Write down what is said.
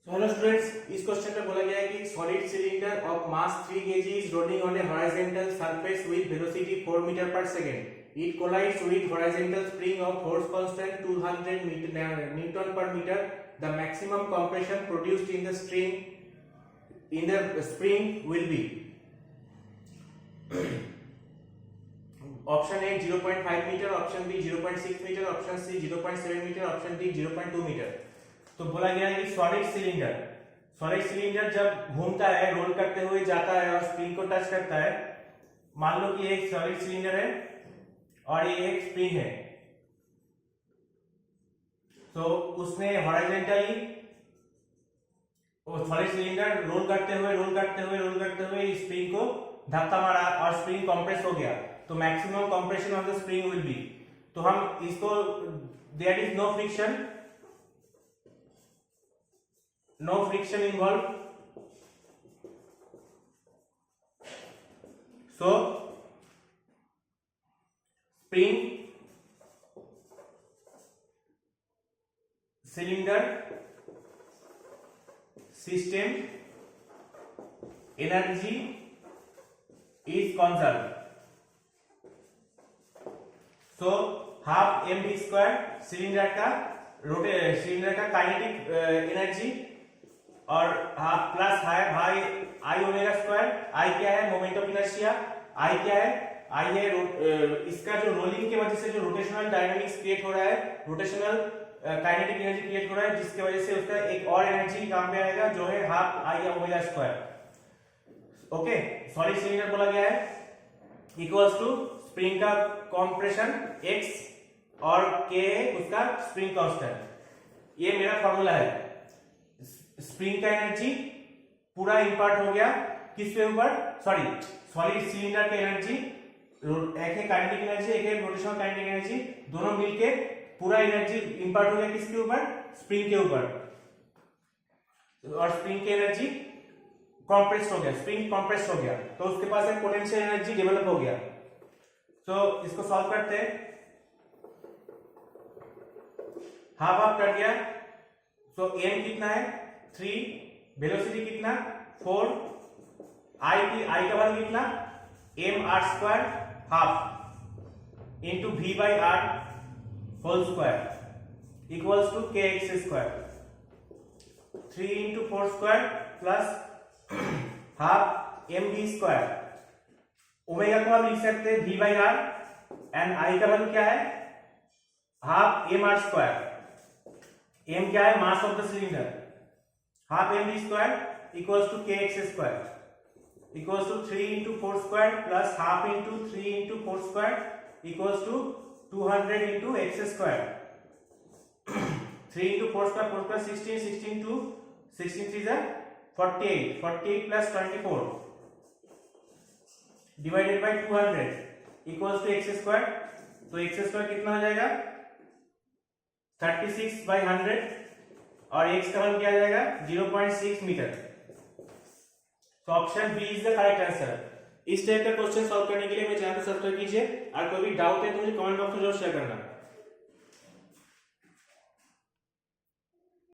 Hello students, इस question में बोला गया है कि solid cylinder of mass 3 kg is rolling on a horizontal surface with velocity 4 metre per second. It collides with horizontal spring of force constant 200 newton per metre. The maximum compression produced in the spring will be. Option A 0.5 metre, option B 0.6 metre, option C 0.7 metre, option D 0.2 metre. तो बोला गया है कि solid cylinder जब घूमता है, role करते हुए जाता है और स्प्रिंग को टच करता है. मान लो कि एक सॉलिड सिलेंडर है और ये एक स्प्रिंग है. तो उसने हॉरिजॉन्टली सॉलिड सिलेंडर रोल करते हुए स्प्रिंग को धक्का मारा और स्प्रिंग कंप्रेस हो गया. तो maximum compression of the spring will be. तो हम इसको there is no friction involved. So spring cylinder system energy is conserved. So half mv square cylinder का काइनेटिक एनर्जी और हाफ प्लस हाई आई omega square. आई क्या है? Moment of inertia. आई क्या है? आई है इसका जो रोलिंग की वजह से जो रोटेशनल डायनामिक्स क्रिएट हो रहा है, रोटेशनल काइनेटिक एनर्जी क्रिएट हो रहा है, जिसकी वजह से उसका एक और एनर्जी काम में आएगा जो है half I omega square. Okay, solid cylinder बोला गया है इक्वल्स टू स्प्रिंग का कंप्रेशन x और k है उसका स्प्रिंग कांस्टेंट. ये मेरा फॉर्मूला है. स्प्रिंग का एनर्जी पूरा इंपार्ट हो गया किस पे ऊपर? सॉलिड सिलेंडर का एनर्जी, एक है काइनेटिक एनर्जी, एक है रोटेशनल काइनेटिक एनर्जी, दोनों मिलके पूरा एनर्जी इंपार्ट हो गया किसके ऊपर? स्प्रिंग के ऊपर. और स्प्रिंग की एनर्जी कंप्रेस्ड हो गया, स्प्रिंग कंप्रेस्ड हो गया, तो उसके पास एक पोटेंशियल एनर्जी डेवलप हो गया. तो इसको सॉल्व करते हैं. हाफ कर दिया. तो m कितना है? 3. वेलोसिटी कितना? 4. आई का वैल्यू कितना? m r square half into v by r whole square equals to k x square. 3 into 4 square plus half m v square. Omega को हम लिख सकते हैं v by r and i का वैल्यू क्या है? Half m r square. m क्या है? Mass of the cylinder. Half mv square equals to kx square equals to 3 into 4 square plus half into 3 into 4 square equals to 200 into x square. 3 into 4 square 16 टू 16 3 जा 48 plus 24 divided by 200 equals to x square. तो x square कितना हो जाएगा? 36 by 100 और x का value क्या आ जाएगा? 0.6 मीटर. तो option B is the correct answer. इस टाइप का क्वेश्चन सॉल्व करने के लिए मेरे चैनल को सब्सक्राइब कीजिए. और कोई भी डाउट है तो मुझे कमेंट बॉक्स में जरूर शेयर करना.